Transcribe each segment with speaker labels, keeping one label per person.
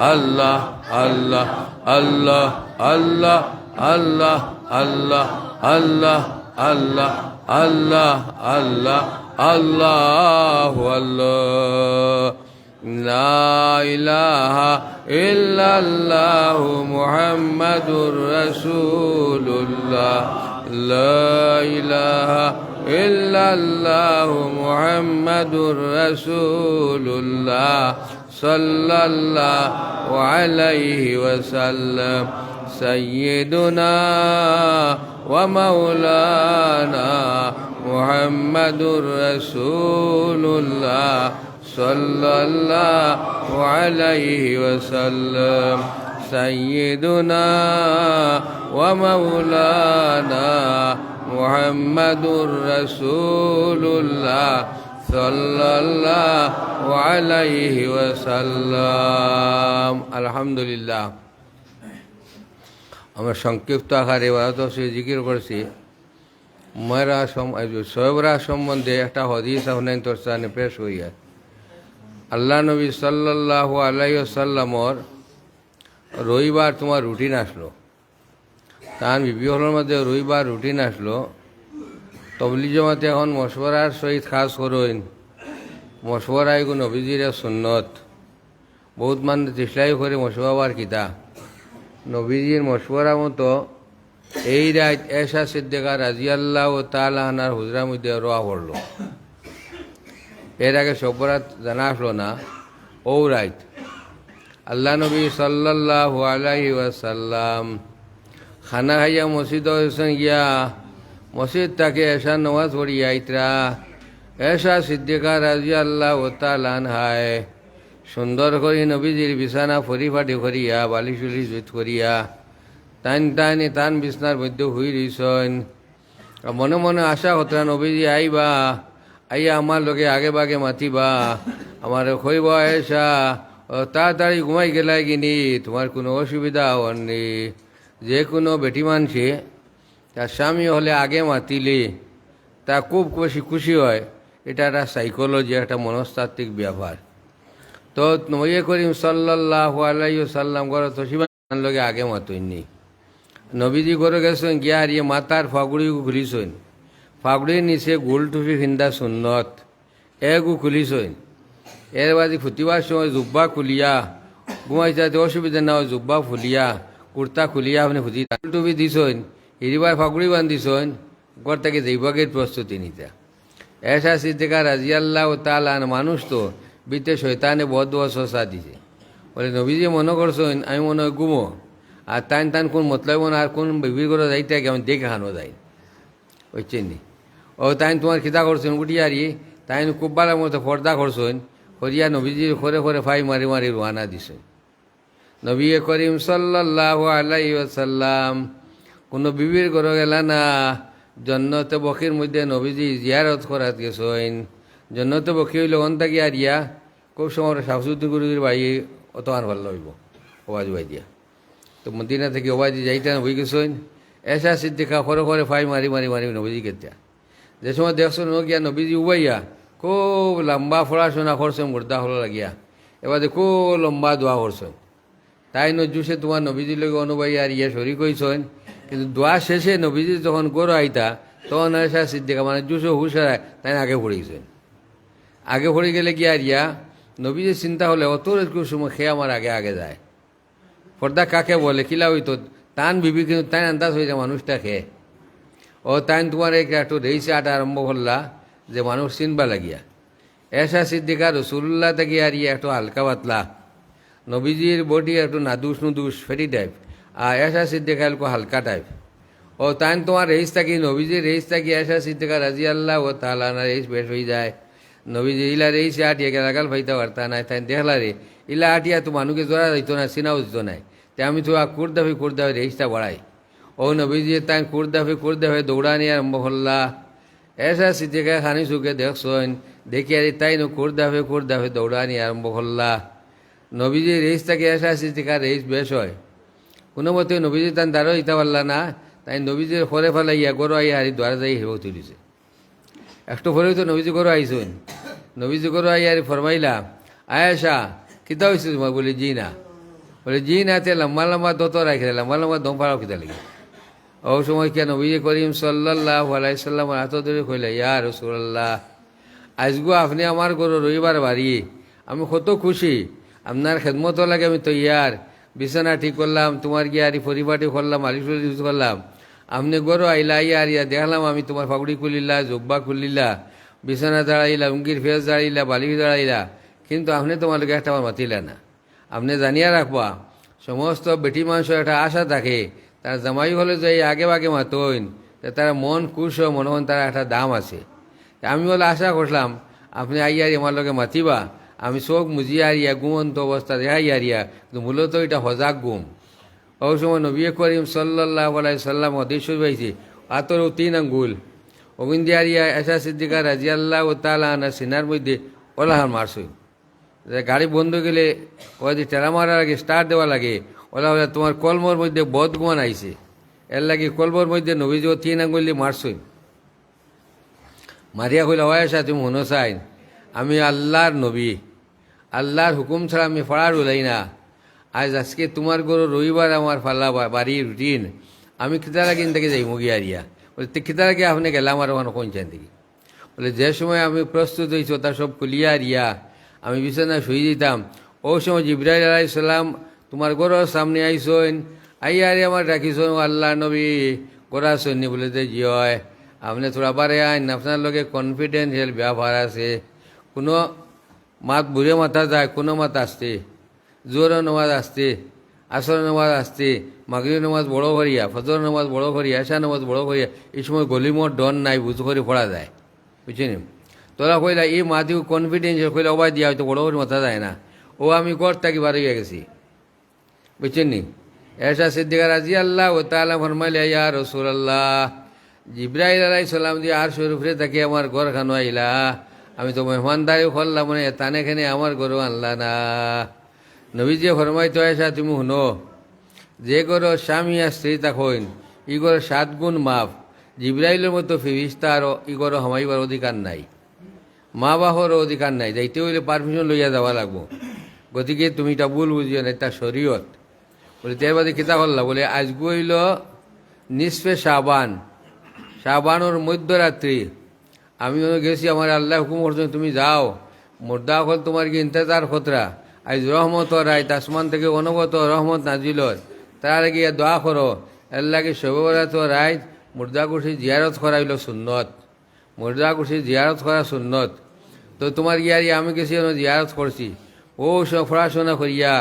Speaker 1: আল্লাহ আল্লাহ আল্লাহ আল্লাহ আল্লাহ আল্লাহ আল্লাহ আল্লাহ আল্লাহ আল্লাহ আল্লাহ আল্লাহ লা ইলাহা ইল্লাল্লাহু মুহাম্মাদুর রাসূলুল্লাহ লা ইলাহা ইল্লাল্লাহু মুহাম্মাদুর রাসূলুল্লাহ সাল্লাল্লাহু আলাইহি ওয়াসাল্লাম সাইয়্যিদুনা ওয়া মাওলানা মুহাম্মাদুর রাসূলুল্লাহ সাল্লাল্লাহু আলাইহি ওয়াসাল্লাম সাইয়্যিদুনা ওয়া মাওলানা মুহাম্মাদুর রাসূলুল্লাহ সাল্লাল্লাহু আলাইহি ওয়াসাল্লাম। আলহামদুলিল্লাহ। আমরা সংক্ষিপ্ত আকারে জিকির করছি। শোয়েবরা সম্বন্ধে একটা হদিস আপনার তোর সামনে পেশ হইয়া। আল্লাহ নবী সাল্লাল্লাহু আলাইহি ওয়াসাল্লামর রবিবার তোমার রুটিন আসলো, তার বিবি হলের মধ্যে রবিবার রুটিন আসলো। তবলিগ জমাতে এখন মশওয়ারার সহিত খাস করইন, মশওয়ারা এগুলো নবীজির সুন্নত। বহুত মানুষ চেষ্টাই করে মশওয়াবার কিতা নবীজির মশওয়ারা মতো এই রাত এশা সিদ্দিকা রাদিয়াল্লাহু তাআলা আনহার হুজরার মধ্যে রোয়া পড়লো। এর আগে সবরাত জানা আসলো না। ও রাত আল্লাহ নবী সাল্লাল্লাহু আলাইহি ওয়াসাল্লাম খানা খাইয়া মসজিদ গিয়া মসজিদ তাকে এশা নমাজ পড়িয়া ইতরা এশা সিদ্দিকা রাদিয়াল্লাহু তাআলা আনহায় সুন্দর করে নবীজির বিছানা পরিপাটি করিয়া বালিশুলি জুত করিয়া টান বিছনার মধ্যে হুই রইছেন। মনে মনে আশা হতরা নবীজি আইবা, আইয়া আমার লোকে আগে বাগে মাতিবা, আমার খইব এসা তাড়াতাড়ি ঘুমাই গেলাই কিনি, তোমার কোনো অসুবিধা হননি। যে কোনো বেটি মানছে তার স্বামী হলে আগে মাতিলে তা খুব বেশি খুশি হয়। এটা একটা সাইকোলজি, একটা মনস্তাত্ত্বিক ব্যাপার। তো নবী করিম সাল্লাল্লাহু আলাইহি ওয়াসাল্লাম ঘর তসিবান লগে আগে মাতইনি। নবীজি ঘরে গেছেন গিয়া আর ইয়ে মাতার ফাগুড়ি খুলিছেন। ফাগুড়ির নিচে গোল টুপি ফিন্দা সুন্নত এগু খুলিছেন। এর বাদে ফুটিবার সময় জুব্বা খুলিয়া ঘুমাই যাতে অসুবিধা না হয় জুব্বা ফুলিয়া কুর্তা খুলিয়া আপনি ফুটি টুপি দিছেন, হিরিবার ফাগুড়ি বান্ধিছেন। ঘর থেকে যাইবাগের প্রস্তুতি নিতে এশা সিদ্দিকা রাদিয়াল্লাহু তাআলা মানুষ তো বিতে শয়তানে বদ ওয়াসওয়াসা দিছে। বলে নবীজি মনে করছেন আমি মনে হয় ঘুমো, আর টান কোন মতলব না, আর কোন বিবির করে যাইতে আমি দেখে হানো যাই বুঝছেন নি। ও তাই তোমার খিতা করছেন উঠিয়ারি তাই খুব ভালো মতো পর্দা করছেন করিয়া নবীজির খরে খরে ফাই মারি মারি রোয়ানা দিছেন। নবী করিম সাল্লাল্লাহু আলাইহি ওয়াসাল্লাম কোনো বিবির ঘরে গেলা না। জন্নতে বকির মধ্যে নবীজি জিয়ারত করাত গেছেন। জন্নতে বকি হইল অন্তা গিয়া রিয়া খুব সময় শামসুদ্দিন গুরুজির বাড়ি অত আর ভালো হইব ওবাজি বাই দিয়া। তো মদিনা থেকে ওবাজি যাইতে হয়ে গেছেন। এসা সিদ্দিকা খরে খরে ফাই মারি মারি মারি নবীজি কেতিয়া যে সময় দেখছেন গিয়া নবীজি উবাইয়া খুব লম্বা পড়াশোনা করছেন মুর্দা হলো লাগিয়া। এবার খুব লম্বা দোয়া করছেন। তাই নজুসে তোমার নবীজির লগে অনুবাই আর ইয়ে শরিক হয়েছেন। কিন্তু দোয়া শেষে নবীজি যখন গরু আইতা তখন এসা সিদ্দিকা মানে জুসে হুশারায় তাই আগে পড়েছেন। আগে পড়ে গেলে কি আর ইয়া নবীজির চিন্তা হলে অত একটু সময় খেয়ে আমার আগে আগে যায়। পর্দা কাকে বলে কিলা হইতো টান বিবি, কিন্তু তাই আন্দাজ হয়ে যায় মানুষটা খেয়ে। ও তাই তোমার একটু রেইসে আটা আরম্ভ করলা যে মানুষ চিনবা লাগিয়া। এসা সিদ্দিকা রসুল্লাহ থেকে আর ইয়ে একটু হালকা পাতলা, নবীজির বডি একটু নাদুস নুদুস ফেরি টাইপ, আর এসা সিদ্দিকা একটু হালকা টাইপ। ও তাই তোমার রেইস থাকি নবীজির রেইস থাকি এসা সিদ্দিকা রাদিয়াল্লাহু তাআলা আনহা রেইস বেশ হয়ে যায়। নবীজি ইলা রেইসে আটিয়া গেলাগাল ফাইতে পারতা নাই। তাই দেখলা রে ইলা আটিয়া তো মানুষকে জোড়া দিত না, চিনাও দিত নাই। তাই আমি তো কুর্দাফি রেইসটা বাড়াই। ও নবীজি তাই কুর্দাফি দৌড়ানি আরম্ভ করলা। এসা সিদ্দিকা খানি চুকে দেখছেন, দেখি আর তাই কুর্দাফি দৌড়ানি আরম্ভ করলা। নবীজি রেইস থাকে এসা সিদ্দিকা রেইস বেশ হয়। কোনো মতে নবীজি তাই দাঁড়ো ইতা পারলা না। তাই নবীজির ফরে ফেলাইয়া গরু আইয়া হারি দ্বারা যাই হেব তুলিছে। একটু পরেই তো নবীজি গরু আইসেন। নবীজি গরু আইয়া হারি ফরমাইলা আয়েশা কিতা হয়েছে তোমার? বলি জি না। বলে জি না তে লম্বা লম্বা দত রাখি লম্বা লম্বা দম পাড়াও কিতা লাগে ও সময় কেন নবী করিম সাল্লাল্লাহু আলাইহি সাল্লাম হাত ধরে কইলা ইয়া রাসূলুল্লাহ আজগো আপনি আমার ঘর রবিবার বাড়ি আমি কত খুশি আপনার খেদমত লাগে আমি তৈয়ার বিছানা ঠিক করলাম তোমার গিয়ারি পরিপাটি করলাম আলিশ ইউজ করলাম আপনি গরো আইলা ইয়া দেখলাম আমি তোমার ফাগুড়ি খুলিলা জব্বা খুলিলা বিছানা দাঁড়াইলা উঙ্গির ফেস দাঁড়াইলা বালিশ দাঁড়াইলা কিন্তু আপনি তোমার একটা আমার মাতিলা না আপনি জানিয়া রাখবা সমস্ত বেটি মানুষের একটা আশা থাকে তার জামাই হলে যে আগে আগে মাতইন তারা মন খুশ হয় মনে হন তার একটা দাম আছে আমি বলে আশা করলাম আপনি আইয়ারি আমার লগে মাতিবা আমি চোখ মুজিয়া আরিয়া ঘুমন্ত অবস্থা দেখাই আরিয়া কিন্তু মূলত এটা হজাক ঘুম ওই সময় নবী করিম সাল্লাল্লাহু আলাইহি সাল্লাম হাদিস পাইছি আতর 3 আঙ্গুল ওগিন্দি আরিয়া এসা সিদ্দিকা রাদিয়াল্লাহু তাআলা আনহা সিনার মধ্যে ওলাহান মারছই গাড়ি বন্ধ গেলে ওই যে টেরা মারার আগে স্টার্ট দেওয়া লাগে ওলা বলে তোমার কলমর মধ্যে বদগুমান আইছে এর লাগে কলমর মধ্যে নবীজি 3 আঙ্গুল দিয়ে মারছই মারিয়া কইলা ওয়াইসা তুমি মনে চাই আমি আল্লাহর নবী আল্লাহর হুকুম ছাড়া আমি ফড়ার উলাই না আজ আজকে তোমার গরু রবিবার আমার ফাল্লা বাড়ির রুটিন আমি খিতা লাগিন থেকে যাই মুগিয়া আরিয়া বলে খিতা লাগে আপনি গেলাম আর ওখানে কোনছেন থেকে বলে যে সময় আমি প্রস্তুত হয়েছি তার সব খুলিয়া আরিয়া আমি বিছানায় শুয়ে দিতাম ওই সময় জিবরাইল আলাইহিস সালাম তোমার গরুর সামনে আইসইন আইয়া আরে আমার রাখিসইন আল্লাহ নবী গোরা সৈন্য বলে যে জি হয় আপনি থোড়া পারে আইন আপনার লগে কনফিডেন্সিয়াল ব্যবহার আছে কোনো মাত বুড়ে মাথা যায় কোনো মাত আসতে জোর নামাজ আসতে আসর নামাজ আসতে মাগরিব নামাজ বড় করিয়া ফজর নামাজ বড় করিয়া এশা নামাজ বড় করিয়া এই সময় গলিমর ডন নাই বুঝ করে পড়া যায় বুঝছেন তোরা কইলা এই মাতিও কনফিডেন্সিয়াল কইলা ওবাই দিয়া হয়তো বড় করে মাথা যায় না ও আমি কর থাকি বার হইয়া গেছি বুঝছেন নি এশা সিদ্দিকা রাদিয়াল্লাহু তাআলা ফরমাইলে ইয়া রাসূলুল্লাহ জিবরাইল আলাইহিস সালাম দিয়ে আর শরীফে তাকে আমার ঘর খানো আইলা আমি তো মেহমানদারি করলাম মানে তানেখানে আমার গরু আনলা না নবীজি ফরমাইতো এসা তুমি শুনো যে গরু স্বামী আর স্ত্রী থাকইন ই গরু 7 গুণ মাপ জিবরাইলের মতো ফিরিস্তা আর ই গরু হামাইবার অধিকার নাই মা বাপর অধিকার নাই যাইতে হইলে পারমিশন লইয়া যাওয়া লাগবো গতিকে তুমি এটা ভুল বুঝিও না এটা শরীয়ত বলে তার বাদে কিতা করলা বলে আজগু হইল নিসফে শাবানোর মধ্যরাত্রি আমি গেছি আমার আল্লাহ হুকুম করছেন তুমি যাও মুর্দা হল তোমার কি ইন্তজার খতরা আজ রহমত রাইত আসমান থেকে অনুগত রহমত নাজিল তার আগে দোয়া করো আল্লাহকে শোভরাত রাইত মুর্দা কুঠি জিয়ারত করা হইল সুন্নত মুর্দা কুঠি জিয়ারত করা সুন্নত তো তোমার ইয়ারি আমি গেছি জিয়ারত করছি ও সব পড়াশোনা করিয়া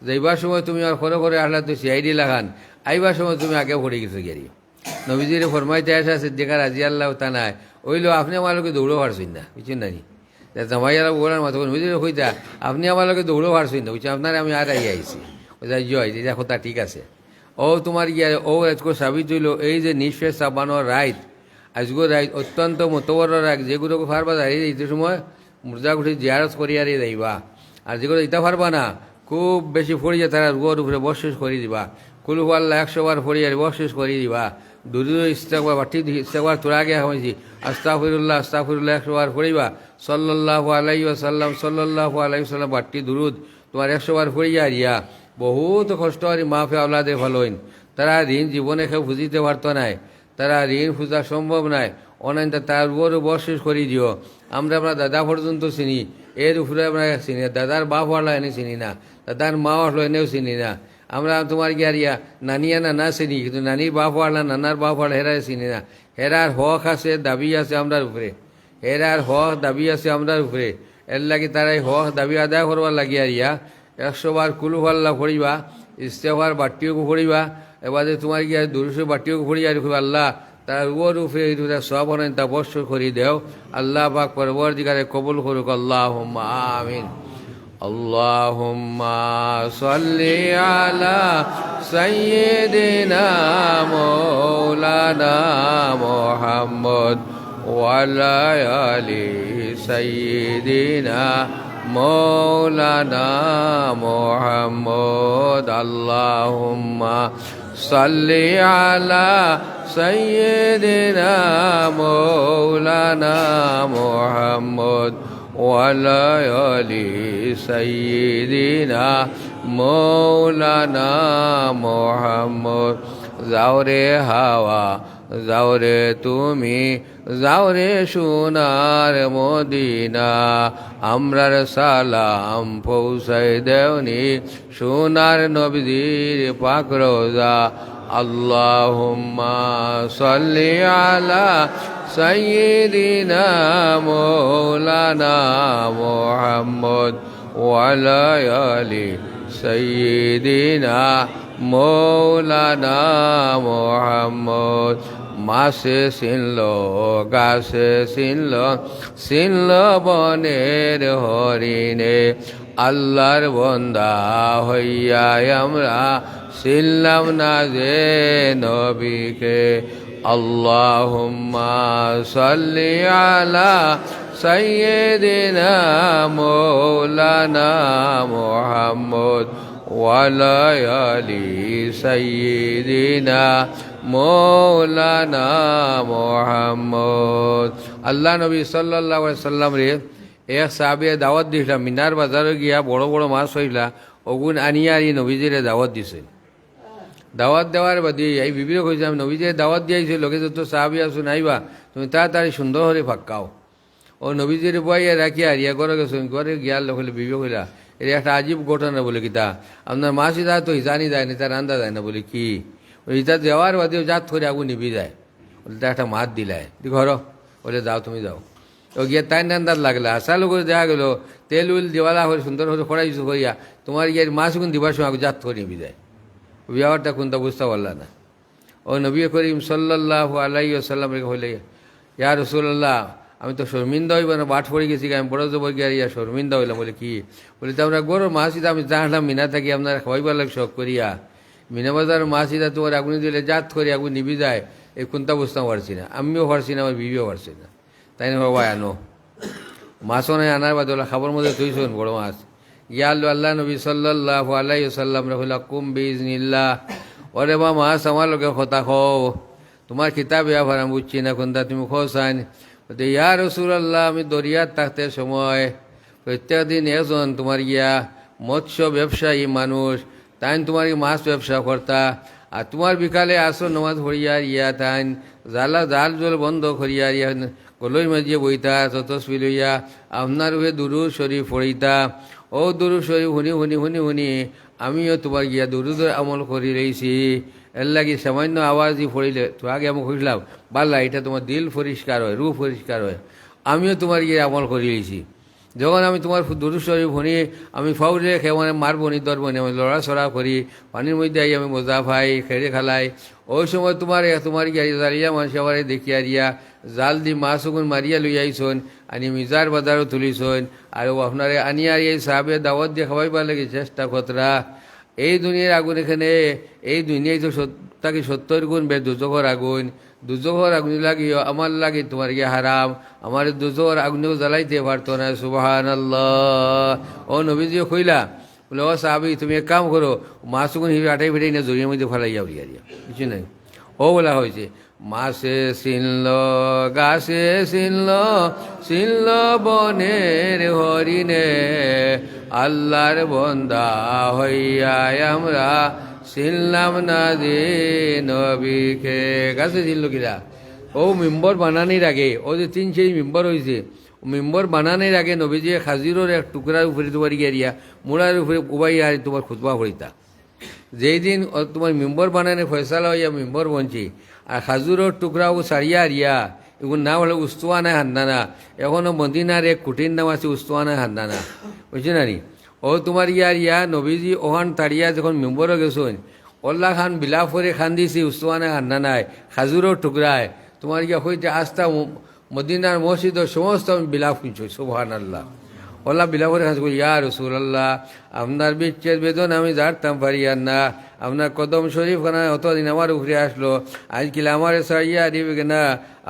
Speaker 1: যাইবার সময় তুমি আর ঘরে ঘরে আসলা তো সিআইডি লাগান আইবার সময় তুমি আগে পড়ে গেছো গিয়ারি নবীজির ফরমাইতে আসা সিদ্দিকা রাদিয়াল্লাহু তাআলা ওইলো আপনি আমার লোকে দৌড়ো পারছেন না বুঝছেন না নি জামাইয়ারা ওরার মাথা নবীজির কইতা আপনি আমার লোকে দৌড়ো পারছেন না বুঝছেন আপনার আমি আর আইছি ওই জয় যে কথা ঠিক আছে ও তোমার ইয়া ও আজকে সাবিত হইল এই যে নিঃশ্বে সাবানোর রাইত আজগো রাইত অত্যন্ত মতবর রাখ যেগুলোকে ফারবা যায় এই সময় মুর্দা কুঠি জিয়ারত করিয়া রে যাইবা আর যেগুলো ইটা পারবা না খুব বেশি ফড়িয়ে তারা রুয়ার উপরে বসেস করে দিবা কুলু আল্লাহ 100 বার ফড়িয়ে বসেস করে দিবা দুরুদ ইস্তেগফার বাটি ইস্তেগফার তোর আগে হয়েছি আস্তাগফিরুল্লাহ 100 বার পড়িবা সাল্লাল্লাহু আলাইহি ওয়াসাল্লাম বাটি দুরুদ তোমার 100 বার পড়িয়া রিয়া বহুত কষ্ট আর মাফে আওলাদে ভালোইন তারা ঋণ জীবনে কেউ বুঝিতে পারত নাই তারা ঋণ খুঁজা সম্ভব নাই অনাইন তার উপর বসেস করে দিও আমরা দাদা পর্যন্ত চিনি এর উপরে আমরা চিনি দাদার বাপ হলো এনে চিনি না দাদার মা হলো এনেও চিনি না আমরা তোমার গিয়ারিয়া নানিয়া না চিনি কিন্তু নানির বাপ হলা নানার বাপ হলা হেরাই চিনি না হেরার হক আছে দাবি আছে আমরার উপরে হেরার হক দাবি আছে আমরার উপরে এর লাগে তারাই হক দাবি আদায় করবার লাগিয়া 100 বার কুলু আল্লাহ পড়িবা ইস্তেগফার বাটিও পড়িবা এবারে তোমার গিয়া দুরুশে বাটিও পড়িয়া রাখবে আল্লাহ তার ওর উপরে সব অনেক তা বর্ষ করি দেও আল্লাহ পাক পরবর্তীকালে কবুল করুক আল্লাহুম্মা আমিন আল্লাহুম্মা সাল্লি আলা সাইয়্যিদিনা মাওলানা মুহাম্মদ ওয়া আলা আলি সাইয়্যিদিনা মাওলানা মুহাম্মদ আল্লাহুম্মা সাল্লি আলা সাইয়্যিদিনা মাওলানা মুহাম্মদ ওয়া আলা আলি সাইয়্যিদিনা মৌলানা মোহাম্মদ। যাও রে হাওয়া যাও রে তুমি, যাও রে সোনার মদিনা, আমরার সালাম পৌঁছাই দেওনি সোনার নবীর পাক রোজা। আল্লাহুম্মা সাল্লি আলা সাইয়্যিদিনা মৌলানা মুহাম্মদ ওয়া আলা আলি সাইয়্যিদিনা মৌলানা মুহাম্মদ। মাসে চিনল গাছে চিনল, চিনল বনের হরিণে, আল্লাহর বন্দা হইয়া আমরা চিনলাম না যে নবীকে। আল্লাহুম্মা সাল্লি আলা সাইয়্যিদিনা মৌলানা মুহাম্মদ ওয়া আলা আলি সাইয়্যিদিনা মৌলানা মুহাম্মদ। আল্লাহ নবী সাল্লাল্লাহু আলাইহি সাল্লাম রে এক সাহাবিয়ে দাওয়াত দিছিলা, মিনার বাজারে গিয়া বড় বড় মাছ হইলা ওগুন আনিয়া আর নবীজিরে দাওয়াত দিছে। দাওয়াত দেওয়ার বাদে এই বিবিরে কইছে, আমি নবীজিরে দাওয়াত দিয়েছি, লোকে যত সাহাবি আসুন আইবা, তুমি তাড়াতাড়ি সুন্দর করে ফাঁকাও। ও নবীজিরে বইয়া রাখিয়া হারিয়া করে গেছেন, ঘরে গিয়ার লোকলে বিবে কইলা এর একটা আজীব ঘটনা বলে কিতা, আপনার মাছ ইতা তো জানি যায় না, তার রান্দা যায় না, বলে কি ইতা যাওয়ার বাদেও জাত করে আগুন নিবি যায়, বলে তা একটা মাছ দিলায় ঘর, বলে যাও তুমি যাও। ও গিয়ে তাই রান্দার লাগলা, আসালো করে দেখা গেলো তেল উল দেওয়ালা হয়ে সুন্দর করে খড়াই করিয়া তোমার গিয়ে মাছ গুণ দিবার সময় জাত করে নিবি যায়, বিয়ারটা কোনটা বুঝতে পারলা না। ও নবী করিম সাল্লাল্লাহু আলাইহি ওয়াসাল্লাম রেখে হইলে, ইয়া রাসূলুল্লাহ আমি তো শর্মিন্দা হইব না, বাট পড়ে গেছি, আমি বড় জবর গিয়া ইয়া শর্মিন্দা হইলাম। বলে কি, বলে তো আমরা গরুর মাছ ইতা আমি জানলাম মিনা থাকি আপনারা খাওয়াইবার লাগে শখ করিয়া, মিনা বাজার মাছ ইতা তোমার আগুনি দিলে জাত করে আগুন নিবি যায়, এই কোনটা বুঝতে পারছি না, আমিও পারছি না, আমার বিবিও পারছি না। তাই না বাবা আনো মাছও নাই, আনার বাদে ওলা খাবার মধ্যে তুইছেন বড় মাছ। ইয়াল্লু আল্লাহ নবী সাল্লাল্লাহু আলাইহি ওয়াসাল্লাম রহিলা কুম বিইজনিল্লাহ, ওরে বা মাছ আমার লোকে কথা খাও, তোমার কিতাবে আবার আমি বুঝছি না কোনটা তুমি খোসান। ইয়া রাসূলুল্লাহ আমি দরিয়ার থাকতে সময় প্রত্যেক দিন একজন তোমার গিয়া মৎস্য ব্যবসায়ী মানুষ, তাই তোমার মাছ ব্যবসা করতা, আর তোমার বিকালে আসো নমাজ পড়িয়ার ইয়া তাই জাল জল বন্ধ করিয়ার ইয়া গলই মাঝিয়ে বইতা, ততস্বী লইয়া আপনার উহে দুরুদ শরীফ পড়িতা। ও দুরুদ শরীফ শুনি শুনি শুনি শুনি আমিও তোমার গিয়া দুরুদের আমল করি রয়েছি, এর লাগি সামান্য আওয়াজই পড়িলে তো আগে আমি খুঁজলাম বাল্লা এটা তোমার দিল পরিষ্কার হয়, রূহ পরিষ্কার হয়, আমিও তোমার গিয়ে আমল করি রয়েছি। যখন আমি তোমার দুরুদ শরীফ শুনি আমি ফাউলে খেয়ে মানে মারবো নি ধরবো নি, আমি লড়াচড়া করি, পানির মধ্যে আই আমি মজা পাই, খেড়ে খালাই, ওই সময় তোমার গিয়া জালিয়া মানুষ আবার দেখিয়া দিয়া জাল দি মাছ ওগুন মারিয়া লই আইসন, আনি মিজার বাজারও তুলিছন, আর আপনারে আনিয়া এই সাহাবে দাওয়াত দিয়ে খাওয়াইবার লাগে চেষ্টা কতরা। এই দুনিয়ার আগুন এখানে, এই দুনিয়ায় তো তাকে 70 গুণ বে দুজখর আগুন, দুজখর আগুন লাগিও আমার লাগে তোমার গিয়ে হারাম, আমার দুজখর আগুনেও জ্বালাইতে পারতো না। সুবহানাল্লাহ। ও নবীজিও কইলা, বলে ও সাহাবি তুমি এক কাম করো, মাছ গুণ হিবে আটাই ফেটাই না জড়িয়ে মধ্যে ফেলাইয়া উড়িয়া দিয়া কিছু নাই। ও বলা হয়েছে মাছে চিনল গাছে চিনল, চিনল বনের হরিণে, আল্লাহর বন্দা হইয়া আমরা চিনলাম না যে নবীকে। গাছে চিনল কিরা, ও মেম্বর বানানির আগে, ও যে 3 মেম্বর হয়েছে, মেম্বর বানানোর আগে নবীজি খাজিরোর এক টুকরার উপরে তোমার গিয়া মুড়ার উপরে উবাইয়া তোমার খুতবা হইতা। যেই দিন তোমার মেম্বর বানানোর ফয়সালা হইয়া মেম্বর বনছি, আর খাজুরের টুকরাও সারিয়া রিয়া, এগুলো নাম হলো উস্তুয়ানা হান্দানা। এখনও মদিনার এক কুটির নাম আছে উস্তুয়ানা হান্দানা, বুঝছি না নি। ও তোমার ইয়া নবীজি ওখান তাড়িয়া যখন মেম্বরও গেছেন, ওল্লা খান বিলাফরে খান দিছি উস্তুয়ানা হান্দানায় খাজুরের টুকরায়, তোমার ইয়া হইতে আস্তা মদিনার মসজিদ সমস্ত আমি বিলাপ কিনছি। সুবহানাল্লাহ। ওল্লা বিলাফরে খান ইয়া রাসূলুল্লাহ আপনার বিচ্ছেদ বেদন আমি জানতাম পারিয়ার না, আপনার কদম শরীফ খানা অতদিন আমার উপরে আসলো, আজকাল আমার সারিয়া দিবে না,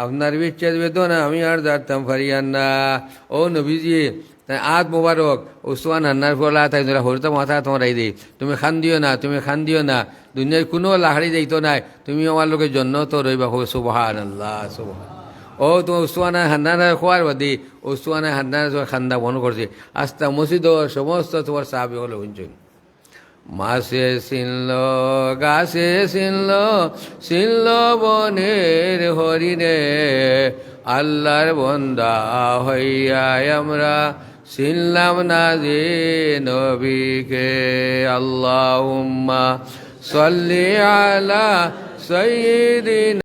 Speaker 1: আপনার বিচ্ছেদ বেদনা আমি আর জানতাম পারিয়ার না। ও নবীজি আত মোবারক উসমান হান্নার ফলা তাই তোরা হরতা মাথা তোমার এই দিই, তুমি খান দিও না, তুমি খান দিও না, দুনিয়ার কোনো লাহারি দিত নাই, তুমি আমার লোকের জন্য তো রইবা। সুবহানাল্লাহ সুবহান। ও তোমার উসমানা হান্নানের খোয়ার বাদে উসমানা হান্নানের খান্দা মনে করছে, আস্তা মসজিদ সমস্ত তোমার সাহাবি হলো শুনছেন। মাসে চিনল গাছে চিনল বনের হরিণে, আল্লাহর বন্দা হইয়া আমরা চিনলাম না যে নবীকে। আল্লাহুম্মা সাল্লি আলা সাইয়্যিদিনা